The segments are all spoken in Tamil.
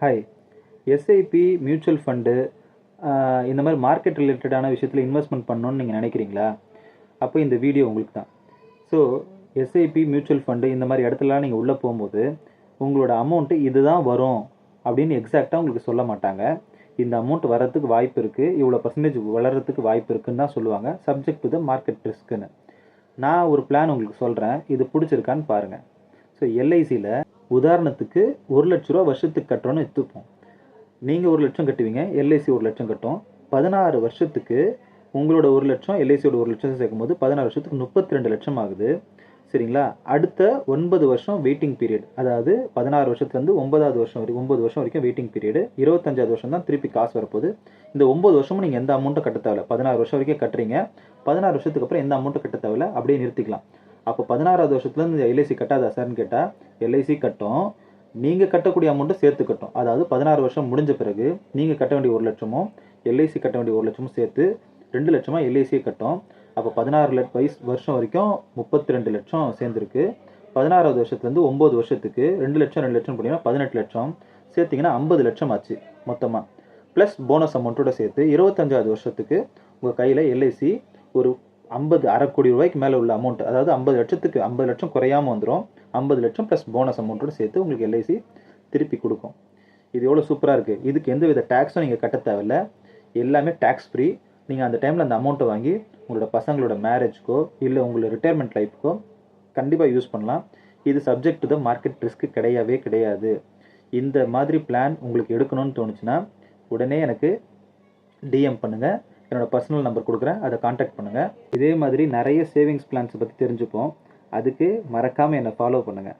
ஹாய். எஸ்ஐபி, மியூச்சுவல் ஃபண்டு இந்த மாதிரி மார்க்கெட் ரிலேட்டடான விஷயத்தில் இன்வெஸ்ட்மெண்ட் பண்ணணும்னு நீங்கள் நினைக்கிறீங்களா? அப்போ இந்த வீடியோ உங்களுக்கு தான். ஸோ எஸ்ஐபி, மியூச்சுவல் ஃபண்டு இந்த மாதிரி இடத்துலலாம் நீங்கள் உள்ளே போகும்போது உங்களோட அமௌண்ட்டு இதுதான் வரும் அப்படின்னு எக்ஸாக்டாக உங்களுக்கு சொல்ல மாட்டாங்க. இந்த அமௌண்ட் வரதுக்கு வாய்ப்பு இருக்குது, இவ்வளோ பர்சன்டேஜ் வளர்கிறதுக்கு வாய்ப்பு இருக்குன்னு தான் சொல்லுவாங்க, சப்ஜெக்ட் டு த மார்க்கெட் ரிஸ்க்குன்னு. நான் ஒரு பிளான் உங்களுக்கு சொல்கிறேன், இது பிடிச்சிருக்கான்னு பாருங்கள். ஸோ எல்ஐசியில் உதாரணத்துக்கு 1,00,000 ரூபா வருஷத்துக்கு கட்டுறோன்னு எடுத்துப்போம். நீங்கள் 1,00,000 கட்டுவீங்க, எல்ஐசி 1,00,000 கட்டும். 16 வருஷத்துக்கு உங்களோட 1,00,000 எல்ஐசியோட 1,00,000 சேர்க்கும்போது 16 வருஷத்துக்கு 32 லட்சம் ஆகுது. சரிங்களா? அடுத்த 9 வருஷம் வெயிட்டிங் பீரியட், அதாவது 16 வருஷத்துலேருந்து 9வது வருஷம் வரைக்கும் 9 வருஷம் வரைக்கும் வெயிட்டிங் பீரியடு. 25வது வருஷம் தான் திருப்பி காசு வரப்போகுது. இந்த 9 வருஷமும் நீங்கள் எந்த அமௌண்ட்டும் கட்ட தேவையில்ல. 16 வருஷம் வரைக்கும் கட்டுறீங்க, 16 வருஷத்துக்கு அப்புறம் எந்த அமௌண்ட்டும் கட்ட தேவையில்ல, அப்படியே நிறுத்திக்கலாம். அப்போ 16வது வருஷத்துலேருந்து எல்ஐசி கட்டாதா சார்னு கேட்டால் எல்ஐசி கட்டும், நீங்கள் கட்டக்கூடிய அமௌண்ட்டும் சேர்த்து கட்டும். அதாவது 16 வருஷம் முடிஞ்ச பிறகு நீங்கள் கட்ட வேண்டிய 1,00,000மும் எல்ஐசி கட்ட வேண்டிய 1,00,000மும் சேர்த்து 2 லட்சமாக எல்ஐசியை கட்டும். அப்போ 16 வருஷம் வரைக்கும் 32 லட்சம் சேர்ந்துருக்கு. 16வது வருஷத்துலேருந்து 9 வருஷத்துக்கு 2 லட்சம் 2 லட்சம் போனீங்கன்னா 18 லட்சம் சேர்த்திங்கன்னா 50 லட்சம் ஆச்சு மொத்தமாக. ப்ளஸ் போனஸ் அமௌண்ட்டோட சேர்த்து 25வது வருஷத்துக்கு உங்கள் கையில் எல்ஐசி ஒரு 1/2 கோடி ரூபாய்க்கு மேலே உள்ள அமௌண்ட், அதாவது 50 லட்சத்துக்கு 50 லட்சம் குறையாமல் வந்துடும். 50 லட்சம் ப்ளஸ் போனஸ் அமௌண்ட்டோடு சேர்த்து உங்களுக்கு எல்ஐசி திருப்பி கொடுக்கும். இது எவ்வளோ சூப்பராக இருக்குது. இதுக்கு எந்த வித டேக்ஸும் நீங்கள் கட்ட தேவையில்லை, எல்லாமே டேக்ஸ் ஃப்ரீ. நீங்கள் அந்த டைமில் அந்த அமௌண்ட்டை வாங்கி உங்களோட பசங்களோட மேரேஜ்க்கோ இல்லை உங்களோட ரிட்டையர்மெண்ட் லைஃப்க்கோ கண்டிப்பாக யூஸ் பண்ணலாம். இது subject to the market risk கிடையவே கிடையாது. இந்த மாதிரி பிளான் உங்களுக்கு எடுக்கணும்னு தோணுச்சுன்னா உடனே எனக்கு டிஎம் பண்ணுங்கள். என்னோடய பர்சனல் நம்பர் கொடுக்குறேன், அதை காண்டாக்ட் பண்ணுங்கள். இதே மாதிரி நிறைய சேவிங்ஸ் பிளான்ஸை பற்றி தெரிஞ்சுப்போம். அதுக்கு மறக்காமல் என்னை ஃபாலோ பண்ணுங்கள்.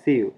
See you.